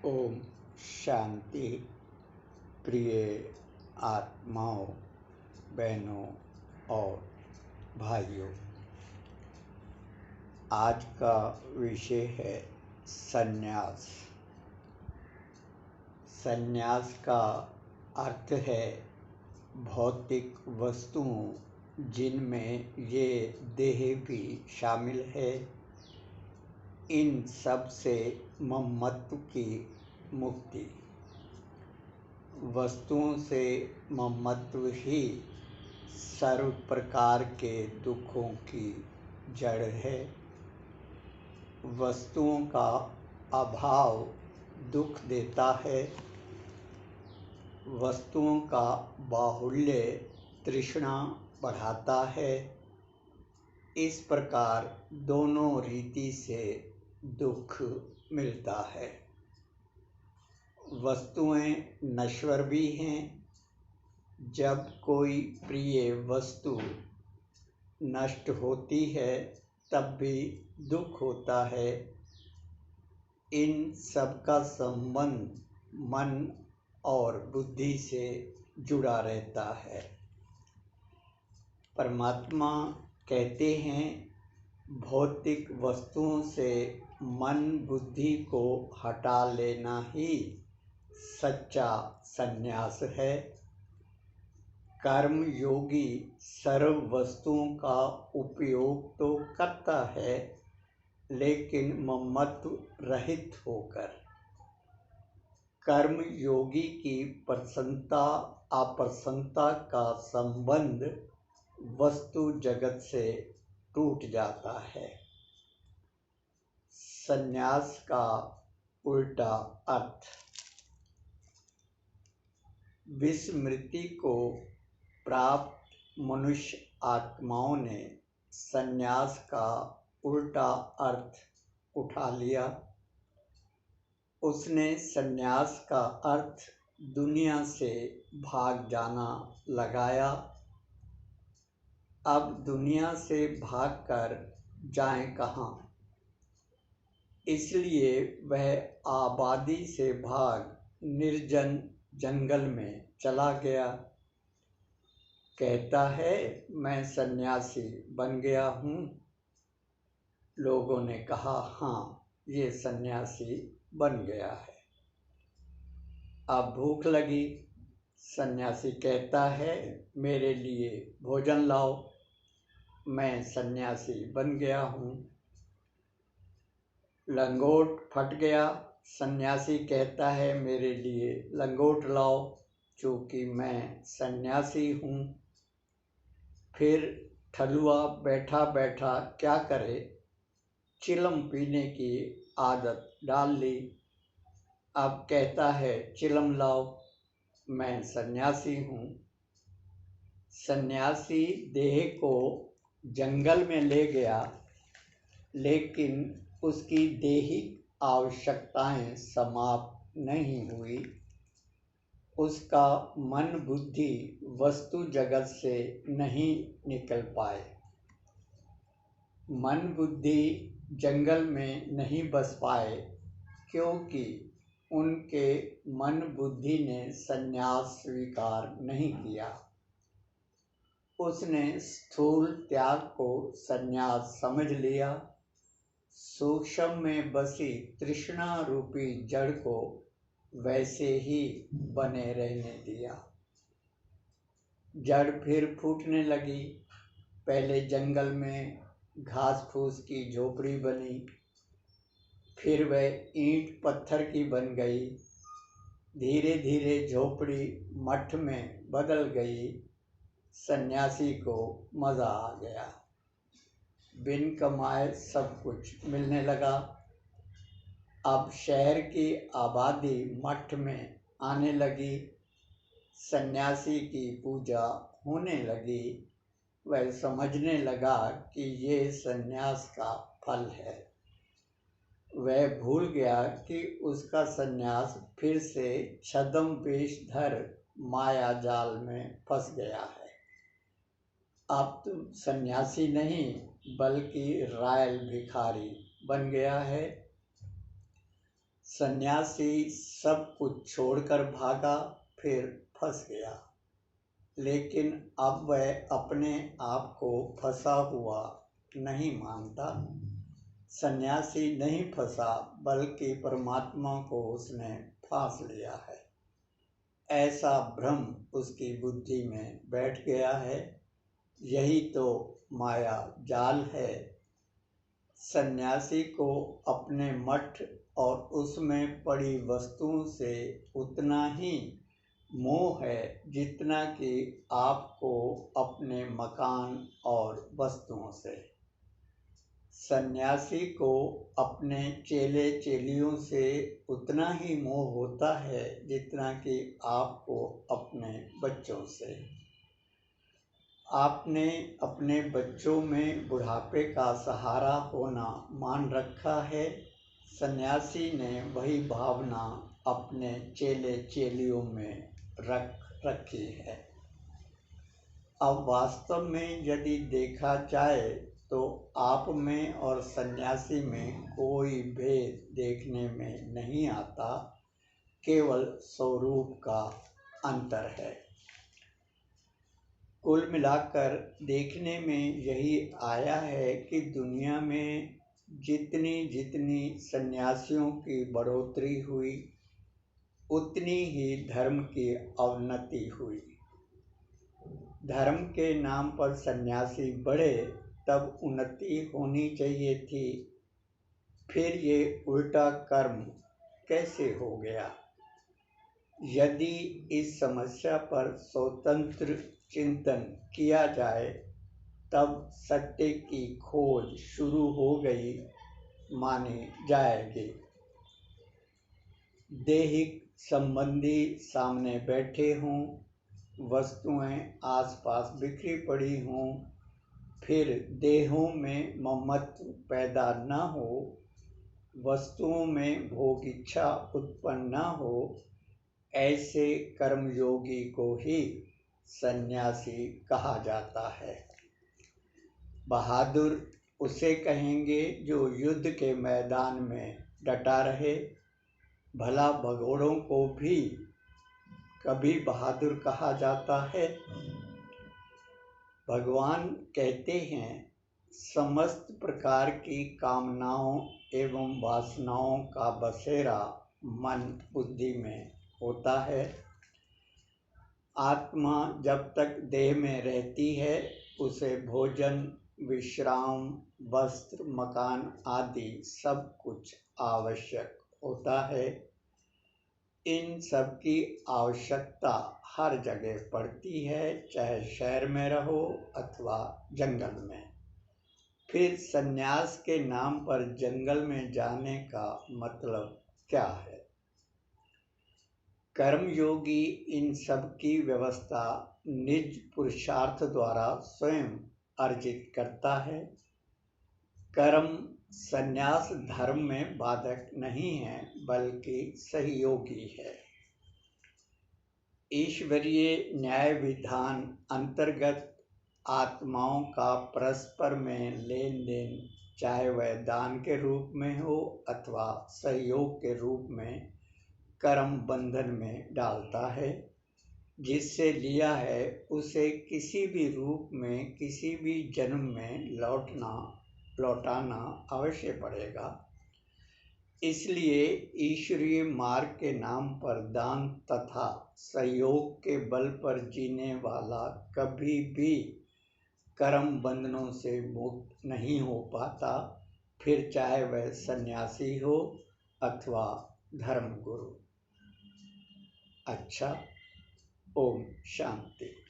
ओम शांति। प्रिय आत्माओं, बहनों और भाइयों, आज का विषय है संन्यास। संन्यास का अर्थ है भौतिक वस्तुओं जिनमें ये देह भी शामिल है, इन सब से ममत्व की मुक्ति। वस्तुओं से ममत्व ही सर्व प्रकार के दुखों की जड़ है। वस्तुओं का अभाव दुख देता है। वस्तुओं का बाहुल्य तृष्णा बढ़ाता है। इस प्रकार दोनों रीति से दुख मिलता है। वस्तुएं नश्वर भी हैं। जब कोई प्रिय वस्तु नष्ट होती है तब भी दुख होता है। इन सब का संबंध मन और बुद्धि से जुड़ा रहता है। परमात्मा कहते हैं, भौतिक वस्तुओं से मन बुद्धि को हटा लेना ही सच्चा संन्यास है। कर्म योगी सर्व वस्तुओं का उपयोग तो करता है, लेकिन ममत्व रहित होकर। कर्म योगी की प्रसन्नता अप्रसन्नता का संबंध वस्तु जगत से टूट जाता है। संन्यास का उल्टा अर्थ। विस्मृति को प्राप्त मनुष्य आत्माओं ने संन्यास का उल्टा अर्थ उठा लिया। उसने संन्यास का अर्थ दुनिया से भाग जाना लगाया। अब दुनिया से भागकर जाएं कहाँ? इसलिए वह आबादी से भाग निर्जन जंगल में चला गया। कहता है, मैं सन्यासी बन गया हूँ। लोगों ने कहा, हाँ, ये सन्यासी बन गया है। अब भूख लगी। सन्यासी कहता है, मेरे लिए भोजन लाओ। मैं सन्यासी बन गया हूँ। लंगोट फट गया। सन्यासी कहता है, मेरे लिए लंगोट लाओ, चूँकि मैं सन्यासी हूँ। फिर ठलुआ बैठा बैठा क्या करे, चिलम पीने की आदत डाल ली। अब कहता है, चिलम लाओ, मैं सन्यासी हूँ। सन्यासी देह को जंगल में ले गया, लेकिन उसकी दैहिक आवश्यकताएं समाप्त नहीं हुई। उसका मन बुद्धि वस्तु जगत से नहीं निकल पाए। मन बुद्धि जंगल में नहीं बस पाए, क्योंकि उनके मन बुद्धि ने संन्यास स्वीकार नहीं किया। उसने स्थूल त्याग को संन्यास समझ लिया। सूक्ष्म में बसी तृष्णा रूपी जड़ को वैसे ही बने रहने दिया। जड़ फिर फूटने लगी। पहले जंगल में घास फूस की झोपड़ी बनी, फिर वह ईंट पत्थर की बन गई। धीरे धीरे झोपड़ी मठ में बदल गई। सन्यासी को मज़ा आ गया। बिन कमाए सब कुछ मिलने लगा। अब शहर की आबादी मठ में आने लगी। सन्यासी की पूजा होने लगी। वह समझने लगा कि ये सन्यास का फल है। वह भूल गया कि उसका सन्यास फिर से छद्म वेशधर माया जाल में फंस गया है। अब तुम सन्यासी नहीं, बल्कि रायल भिखारी बन गया है। सन्यासी सब कुछ छोड़कर भागा, फिर फंस गया। लेकिन अब वह अपने आप को फंसा हुआ नहीं मानता। सन्यासी नहीं फंसा, बल्कि परमात्मा को उसने फांस लिया है। ऐसा भ्रम उसकी बुद्धि में बैठ गया है। यही तो माया जाल है। सन्यासी को अपने मठ और उसमें पड़ी वस्तुओं से उतना ही मोह है जितना कि आपको अपने मकान और वस्तुओं से। सन्यासी को अपने चेले चेलियों से उतना ही मोह होता है जितना कि आपको अपने बच्चों से। आपने अपने बच्चों में बुढ़ापे का सहारा होना मान रखा है। सन्यासी ने वही भावना अपने चेले चेलियों में रखी है। अब वास्तव में यदि देखा जाए तो आप में और सन्यासी में कोई भेद देखने में नहीं आता, केवल स्वरूप का अंतर है। कुल मिलाकर देखने में यही आया है कि दुनिया में जितनी जितनी सन्यासियों की बढ़ोतरी हुई, उतनी ही धर्म की अवनति हुई। धर्म के नाम पर सन्यासी बढ़े तब उन्नति होनी चाहिए थी। फिर ये उल्टा कर्म कैसे हो गया? यदि इस समस्या पर स्वतंत्र चिंतन किया जाए तब सत्य की खोज शुरू हो गई मानी जाएगी। देहिक संबंधी सामने बैठे हों, वस्तुएं आसपास बिखरी पड़ी हों, फिर देहों में ममत्व पैदा न हो, वस्तुओं में भोग इच्छा उत्पन्न न हो, ऐसे कर्मयोगी को ही सन्यासी कहा जाता है। बहादुर उसे कहेंगे जो युद्ध के मैदान में डटा रहे। भला भगोड़ों को भी कभी बहादुर कहा जाता है? भगवान कहते हैं, समस्त प्रकार की कामनाओं एवं वासनाओं का बसेरा मन बुद्धि में होता है। आत्मा जब तक देह में रहती है उसे भोजन, विश्राम, वस्त्र, मकान आदि सब कुछ आवश्यक होता है। इन सब की आवश्यकता हर जगह पड़ती है, चाहे शहर में रहो अथवा जंगल में। फिर सन्यास के नाम पर जंगल में जाने का मतलब क्या है? कर्मयोगी इन सब की व्यवस्था निज पुरुषार्थ द्वारा स्वयं अर्जित करता है। कर्म सन्यास धर्म में बाधक नहीं है, बल्कि सहयोगी है। ईश्वरीय न्याय विधान अंतर्गत आत्माओं का परस्पर में लेन देन, चाहे वह दान के रूप में हो अथवा सहयोग के रूप में, कर्म बंधन में डालता है। जिससे लिया है उसे किसी भी रूप में किसी भी जन्म में लौटाना अवश्य पड़ेगा। इसलिए ईश्वरीय मार्ग के नाम पर दान तथा सहयोग के बल पर जीने वाला कभी भी कर्म बंधनों से मुक्त नहीं हो पाता, फिर चाहे वह सन्यासी हो अथवा धर्मगुरु। अच्छा, ओम शांति।